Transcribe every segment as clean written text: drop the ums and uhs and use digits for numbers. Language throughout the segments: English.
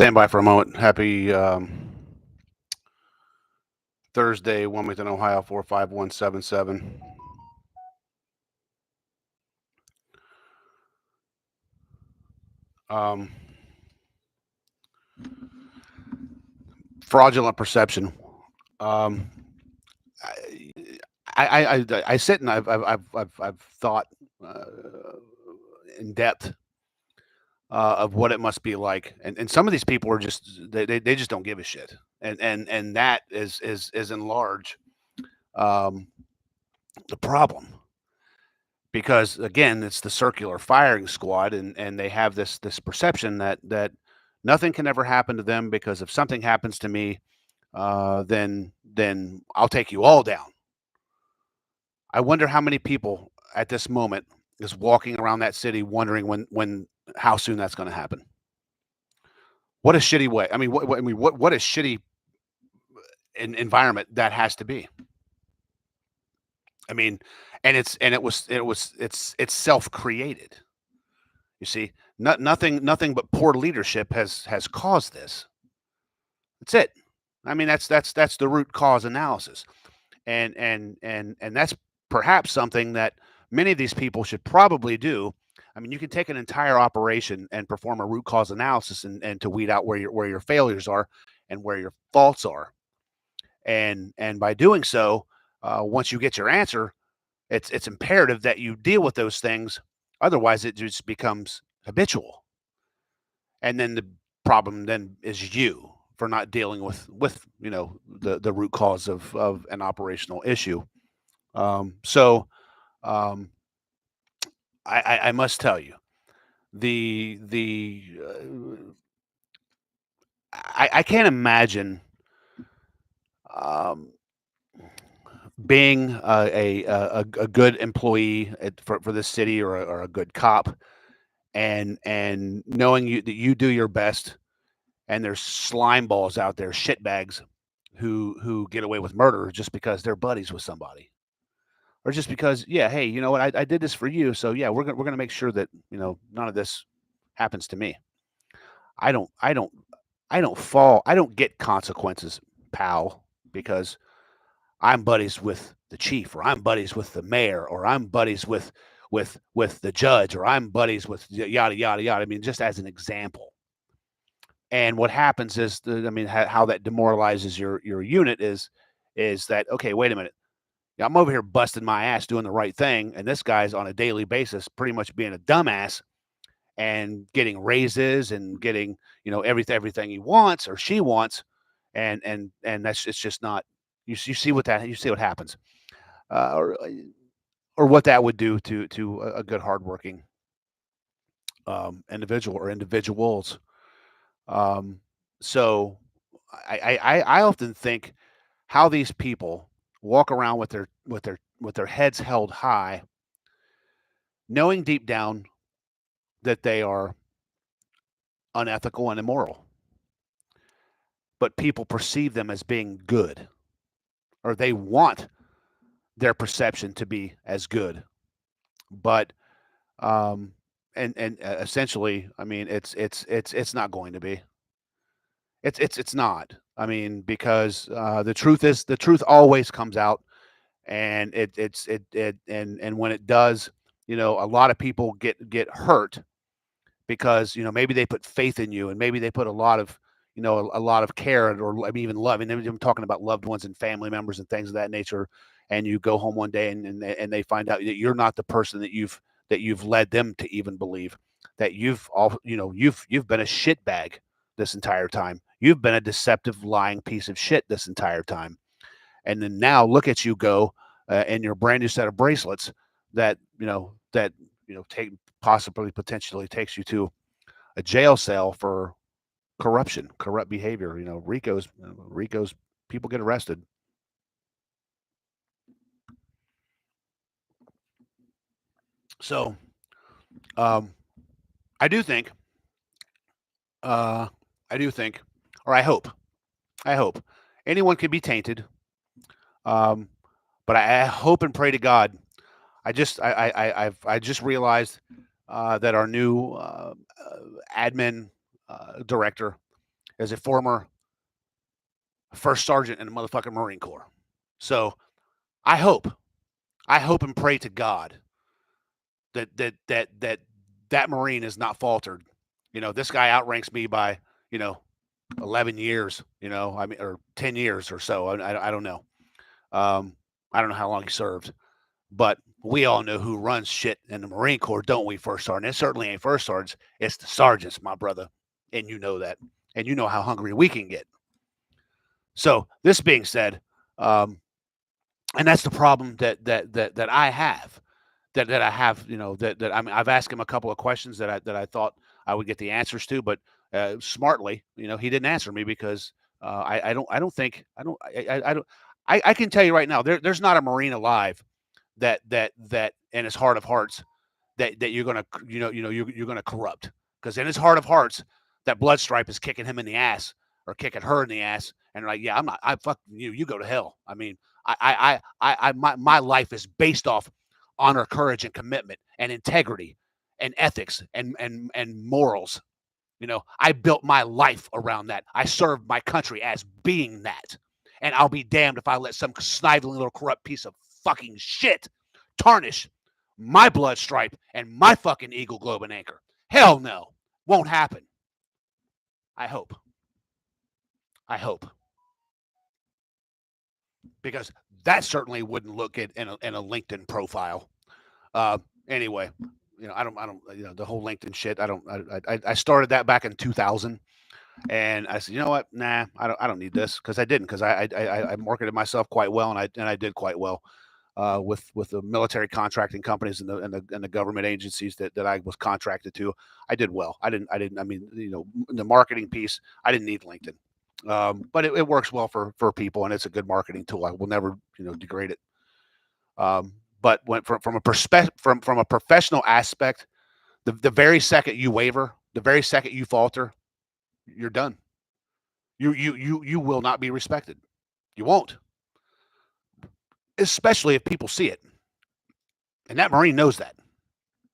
Stand by for a moment. Happy Thursday, Wilmington, Ohio, 45177. Um, Fraudulent perception. Um, I sit and I've thought uh, in depth of what it must be like, and some of these people are just they just don't give a shit, and that is in large um, the problem. Because again, it's the circular firing squad, and they have this perception that nothing can ever happen to them, because if something happens to me, then I'll take you all down. I wonder how many people at this moment is walking around that city wondering when how soon that's going to happen. What a shitty way. I mean, what a shitty environment that has to be. I mean, and it's self created. You see, nothing but poor leadership has caused this. That's it. I mean, that's the root cause analysis, and that's perhaps something that many of these people should probably do. I mean, you can take an entire operation and perform a root cause analysis, and to weed out where your failures are and where your faults are, and by doing so, once you get your answer, it's imperative that you deal with those things. Otherwise, it just becomes habitual. And then the problem then is you for not dealing with the root cause of an operational issue. So um, I must tell you, the I can't imagine um, being a good employee for this city, or a good cop, and knowing that you do your best, and there's slime balls out there, shitbags, who get away with murder just because they're buddies with somebody, or just because, yeah, hey, you know what, I did this for you, so yeah, we're gonna make sure that none of this happens to me. I don't I don't I don't fall. I don't get consequences, pal, because I'm buddies with the chief, or I'm buddies with the mayor, or I'm buddies with the judge, or I'm buddies with yada yada yada. I mean, just as an example. And what happens is, I mean, how that demoralizes your unit is that, okay, wait a minute, yeah, I'm over here busting my ass doing the right thing, and this guy's on a daily basis pretty much being a dumbass and getting raises and getting everything he wants or she wants, and that's, it's just not. You see you see what happens, uh, or or what that would do to a good hardworking individual or individuals. Um, so I often think how these people walk around with their heads held high, knowing deep down that they are unethical and immoral, but people perceive them as being good, or they want their perception to be as good. But essentially, I mean, it's not going to be. It's not. I mean, because the truth always comes out, and and when it does, a lot of people get hurt, because maybe they put faith in you, and maybe they put a lot of a lot of care, or I mean, even love. And I'm talking about loved ones and family members and things of that nature. And you go home one day, and they find out that you're not the person that you've led them to even believe, that you've been a shitbag this entire time. You've been a deceptive, lying piece of shit this entire time. And then now look at you go, in your brand new set of bracelets, that take possibly potentially takes you to a jail cell for corruption, corrupt behavior. Rico's people get arrested. So um, I do think, uh, I do think, or I hope anyone can be tainted. Um, but I hope and pray to God. I just realized that our new admin director. as a former first sergeant in the motherfucking Marine Corps. So I hope, and pray to God that Marine is not faltered. This guy outranks me by, you know, 11 years, I mean, or 10 years or so. I don't know. I don't know how long he served, but we all know who runs shit in the Marine Corps, don't we, First Sergeant? It certainly ain't First Sergeants. It's the sergeants, my brother. And you know that. And you know how hungry we can get. So, this being said, and that's the problem that I have. That I have, that I mean, I've asked him a couple of questions that I thought I would get the answers to, but smartly, he didn't answer me because I can tell you right now, there's not a Marine alive that in his heart of hearts that you're gonna you're gonna corrupt, because in his heart of hearts that blood stripe is kicking him in the ass or kicking her in the ass, and like, yeah, I'm not, I fuck you, you go to hell. I mean, my life is based off honor, courage, and commitment, and integrity, and ethics, and morals. I built my life around that. I served my country as being that, and I'll be damned if I let some snively little corrupt piece of fucking shit tarnish my blood stripe and my fucking Eagle Globe and Anchor. Hell no, won't happen. I hope. Because that certainly wouldn't look good in a LinkedIn profile. Anyway, I don't, the whole LinkedIn shit. I started that back in 2000, and I said, you know what? Nah, I don't need this, because I didn't, because I marketed myself quite well, and I did quite well with the military contracting companies and the government agencies that I was contracted to. I did well. I mean, the marketing piece, I didn't need LinkedIn. But it works well for people, and it's a good marketing tool. I will never, degrade it. But from a from a professional aspect, the very second you waver, the very second you falter, you're done. You will not be respected. You won't, especially if people see it, and that Marine knows that.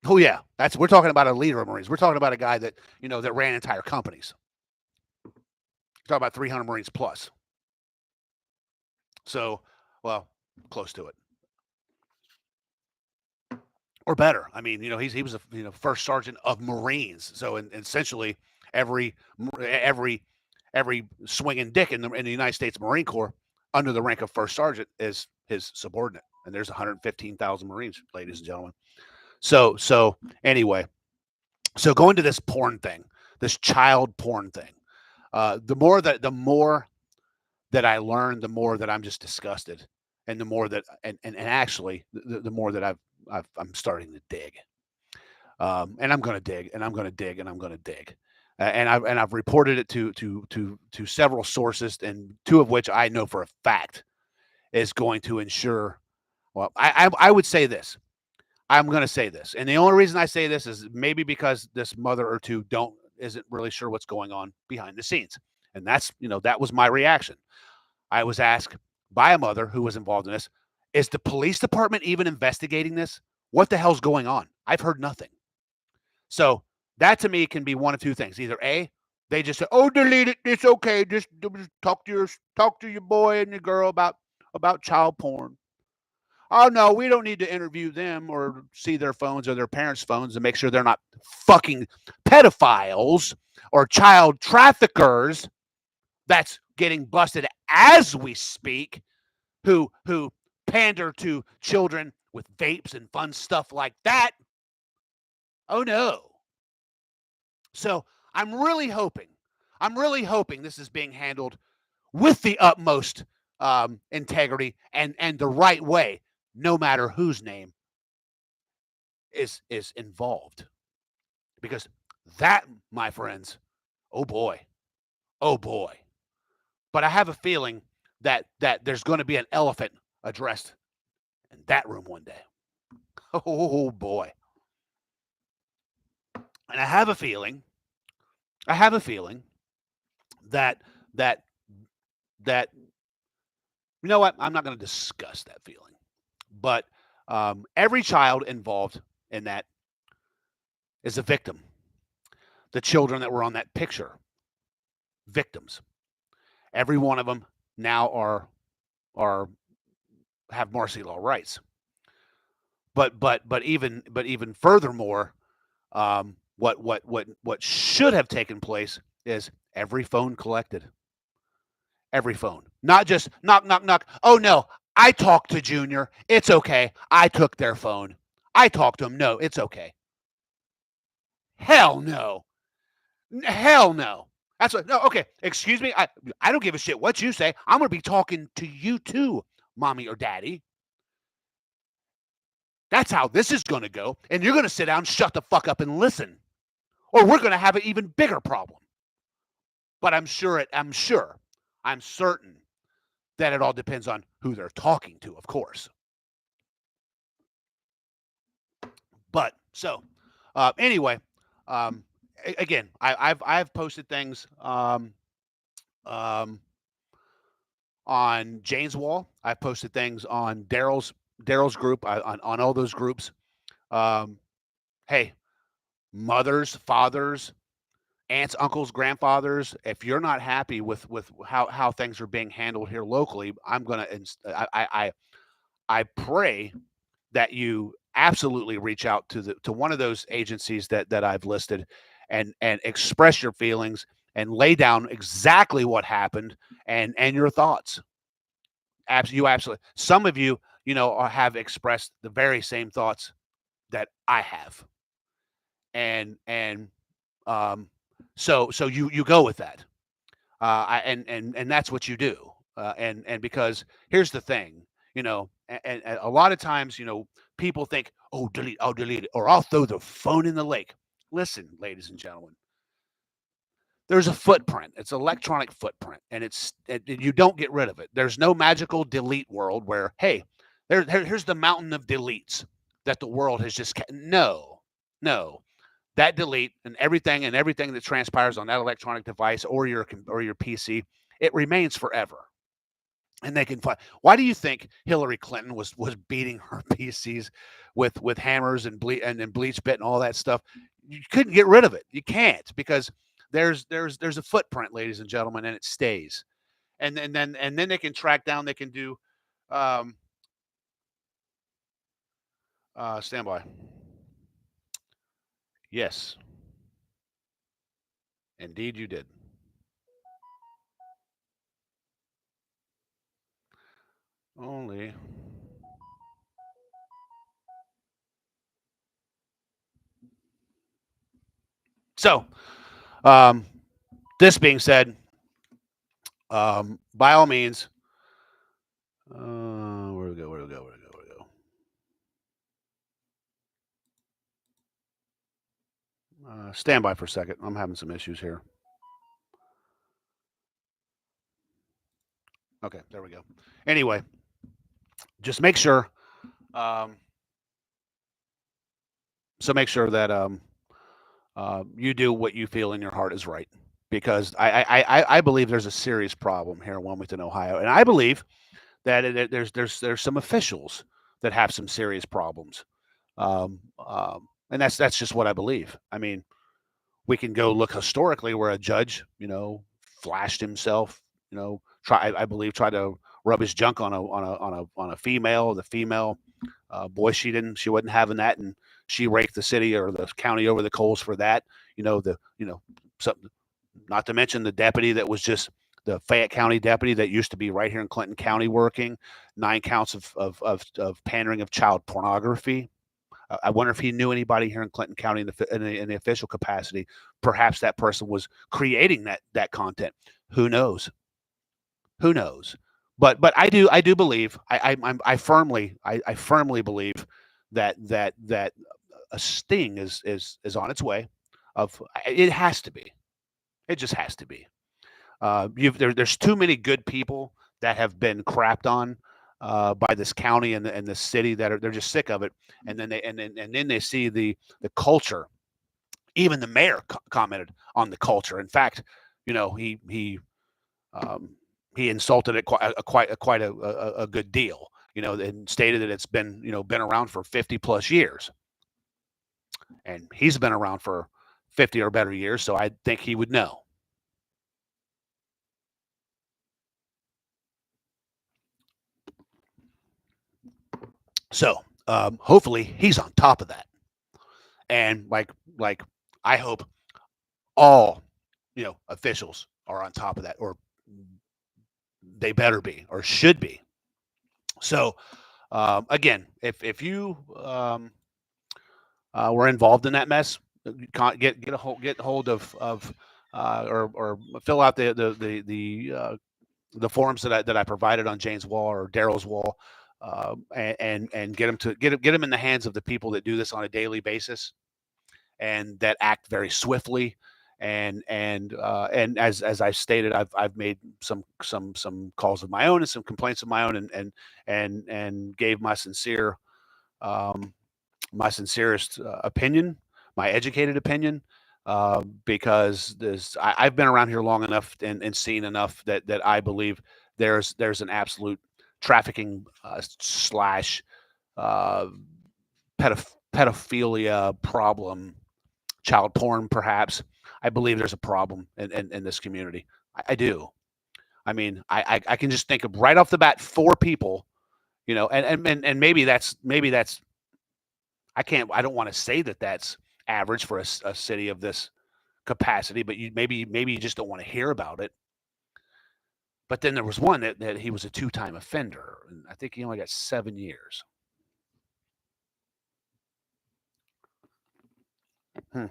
Oh yeah, we're talking about a leader of Marines. We're talking about a guy that that ran entire companies. We're talking about 300 Marines plus. So, well, close to it, or better. I mean, he was a first sergeant of Marines. So, essentially, every every every swinging dick in the United States Marine Corps under the rank of first sergeant is his subordinate. And there's 115,000 Marines, ladies and gentlemen. So anyway, so going to this porn thing, this child porn thing, the more that I learn, the more that I'm just disgusted, and the more that and actually the more that I'm starting to dig, and I'm going to dig, and I'm going to dig, and I'm going to dig, and I've reported it to several sources, and two of which I know for a fact is going to ensure. Well, I would say this. I'm going to say this, and the only reason I say this is maybe because this mother or two isn't really sure what's going on behind the scenes, and that was my reaction. I was asked by a mother who was involved in this, is the police department even investigating this? What the hell's going on? I've heard nothing. So that to me can be one of two things. Either A, they just say, oh, delete it. It's okay. Just talk to your boy and your girl about child porn. Oh no, we don't need to interview them or see their phones or their parents' phones to make sure they're not fucking pedophiles or child traffickers that's getting busted as we speak, who pander to children with vapes and fun stuff like that. Oh no. So I'm really hoping this is being handled with the utmost integrity and the right way, no matter whose name is involved. Because that, my friends, oh boy. But I have a feeling that there's going to be an elephant addressed in that room one day. Oh boy. And I have a feeling that you know what? I'm not going to discuss that feeling. But every child involved in that is a victim. The children that were on that picture victims. Every one of them now are have martial law rights. But even furthermore, what should have taken place is every phone collected, every phone, not just knock knock knock. Oh no, I talked to Junior. It's okay. I took their phone. I talked to him. No, it's okay. Hell no. Hell no. That's what. No. Okay. Excuse me. I don't give a shit what you say. I'm gonna be talking to you too, mommy or daddy. That's how this is gonna go, and you're gonna sit down, shut the fuck up, and listen, or we're gonna have an even bigger problem. But I'm certain that it all depends on who they're talking to, of course. But so, anyway, um, again, I've posted things um, on Jane's wall. I've posted things on Daryl's group, on all those groups. Um, hey, mothers, fathers, aunts, uncles, grandfathers, if you're not happy with how things are being handled here locally, I pray that you absolutely reach out to one of those agencies that I've listed, and express your feelings and lay down exactly what happened and your thoughts. You absolutely. Some of you, have expressed the very same thoughts that I have, and um, so you go with that. And that's what you do. And because here's the thing, and a lot of times, people think, oh, I'll delete it, or I'll throw the phone in the lake. Listen, ladies and gentlemen, there's a footprint. It's electronic footprint, and you don't get rid of it. There's no magical delete world where, hey, here's the mountain of deletes that the world has just no. That delete and everything that transpires on that electronic device or your PC, it remains forever. And they can find. Why do you think Hillary Clinton was beating her PCs with hammers and bleach bit and all that stuff? You couldn't get rid of it. You can't, because there's a footprint, ladies and gentlemen, and it stays. And then they can track down. They can do. Um, stand by. Yes, indeed, you did. Only. So, um, this being said, by all means, where do we go? Where do we go? Where do we go? Where do we go? Stand by for a second. I'm having some issues here. Okay, there we go. Anyway, just make sure. Um, make sure that you do what you feel in your heart is right, because I believe there's a serious problem here in Wilmington, Ohio, and I believe that there's some officials that have some serious problems, and that's just what I believe. I mean, we can go look historically where a judge, flashed himself, I believe tried to rub his junk on a female. The female, boy, she wasn't having that, and she raked the city or the county over the coals for that. Something. Not to mention the deputy that was just the Fayette County deputy that used to be right here in Clinton County working 9 counts of pandering of child pornography. I wonder if he knew anybody here in Clinton County in the official capacity. Perhaps that person was creating that content. Who knows? Who knows? But I do believe I firmly believe that a sting is on its way. It has to be. It just has to be. There's too many good people that have been crapped on by this county and the city that they're just sick of it, and then they see the culture. Even the mayor commented on the culture. In fact, um, he insulted it quite a good deal. And stated that it's been around for 50 plus years, and he's been around for 50 or better years, so I think he would know. So hopefully he's on top of that, and like I hope all officials are on top of that, or they better be, or should be. So again, if you were involved in that mess, get hold of or fill out the forms that I provided on Jane's wall or Daryl's wall, and get them in the hands of the people that do this on a daily basis and that act very swiftly. And as I've stated, I've made some calls of my own and some complaints of my own, and gave um, my sincerest opinion, my educated opinion, because I've been around here long enough and seen enough that I believe there's an absolute trafficking slash uh, pedophilia problem, child porn perhaps. I believe there's a problem in this community. I do. I mean, I can just think of right off the bat 4 people, and maybe that's I don't want to say that that's average for a city of this capacity, but maybe you just don't want to hear about it. But then there was one that he was a 2-time offender, and I think he only got 7 years. Hmm.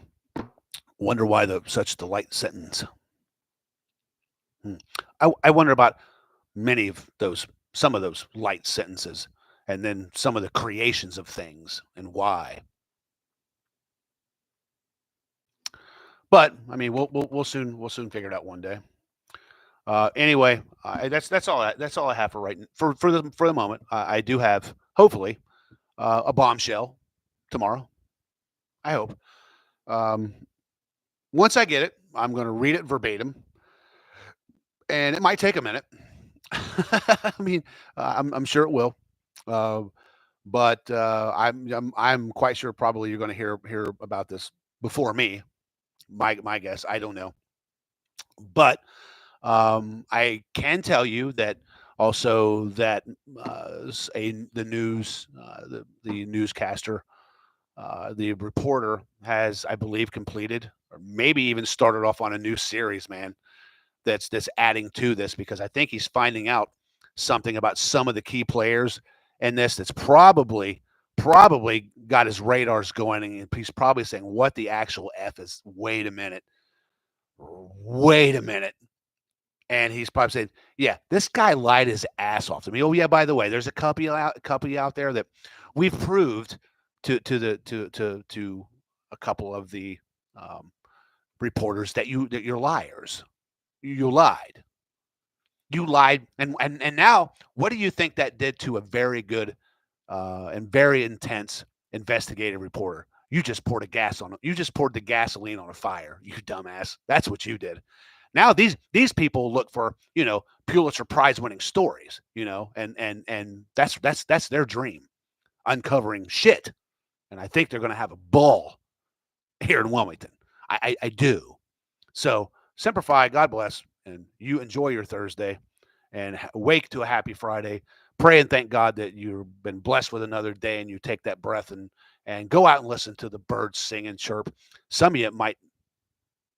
Wonder why such the light sentence. Hmm. I wonder about some of those light sentences, and then some of the creations of things and why. But I mean, we'll soon figure it out one day. Anyway, that's all I have for the moment. I do have hopefully a bombshell tomorrow. I hope. Um, Once I get it, I'm going to read it verbatim, and it might take a minute. I mean, I'm sure it will. Uh, but I'm quite sure probably you're going to hear about this before me. My guess. I don't know, but I can tell you that also that the news, the newscaster, the reporter has, I believe, completed or maybe even started off on a new series, man. That's adding to this because I think he's finding out something about some of the key players in this that's probably got his radars going, and he's probably saying, "What the actual f is? Wait a minute." And he's probably saying, "Yeah, this guy lied his ass off to me." Oh yeah, by the way, there's a couple out there that we've proved to a couple of the um, reporters that you're liars. You lied. You lied, and now what do you think that did to a very good and very intense investigative reporter? You just poured the gasoline on a fire, you dumbass. That's what you did. Now these people look for Pulitzer Prize winning stories, and that's their dream, uncovering shit. And I think they're going to have a ball here in Wilmington. I do. So Semper Fi, God bless, and you enjoy your Thursday, and wake to a happy Friday. Pray and thank God that you've been blessed with another day, and you take that breath and go out and listen to the birds sing and chirp. Some of you might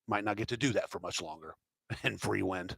not get to do that for much longer in free wind.